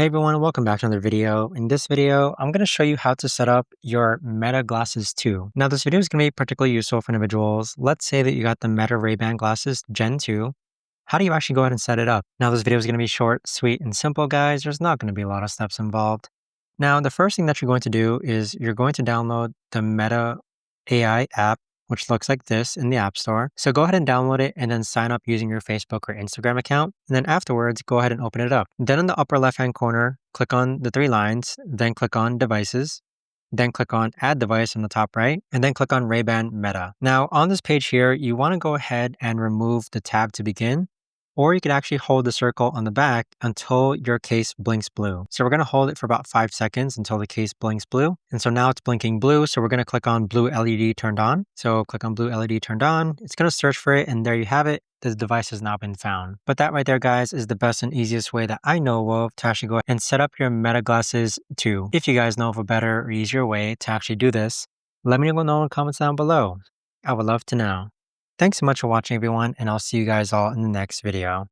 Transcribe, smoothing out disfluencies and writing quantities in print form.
Hey everyone, welcome back to another video. In this video, I'm going to show you how to set up your Meta Glasses 2. Now this video is going to be particularly useful for individuals. Let's say that you got the Meta Ray-Ban Glasses Gen 2. How do you actually go ahead and set it up? Now this video is going to be short, sweet, and simple, guys. There's not going to be a lot of steps involved. Now the first thing that you're going to do is you're going to download the Meta AI app, which looks like this in the App Store. So go ahead and download it and then sign up using your Facebook or Instagram account. And then afterwards, go ahead and open it up. Then in the upper left-hand corner, click on the three lines, then click on Devices, then click on Add Device on the top right, and then click on Ray-Ban Meta. Now on this page here, you want to go ahead and remove the tab to begin, or you can actually hold the circle on the back until your case blinks blue. So we're going to hold it for about 5 seconds until the case blinks blue. And so now it's blinking blue. So we're going to click on blue LED turned on. So click on blue LED turned on. It's going to search for it. And there you have it. The device has now been found. But that right there, guys, is the best and easiest way that I know of to actually go ahead and set up your Meta Glasses 2. If you guys know of a better or easier way to actually do this, let me know in the comments down below. I would love to know. Thanks so much for watching, everyone, and I'll see you guys all in the next video.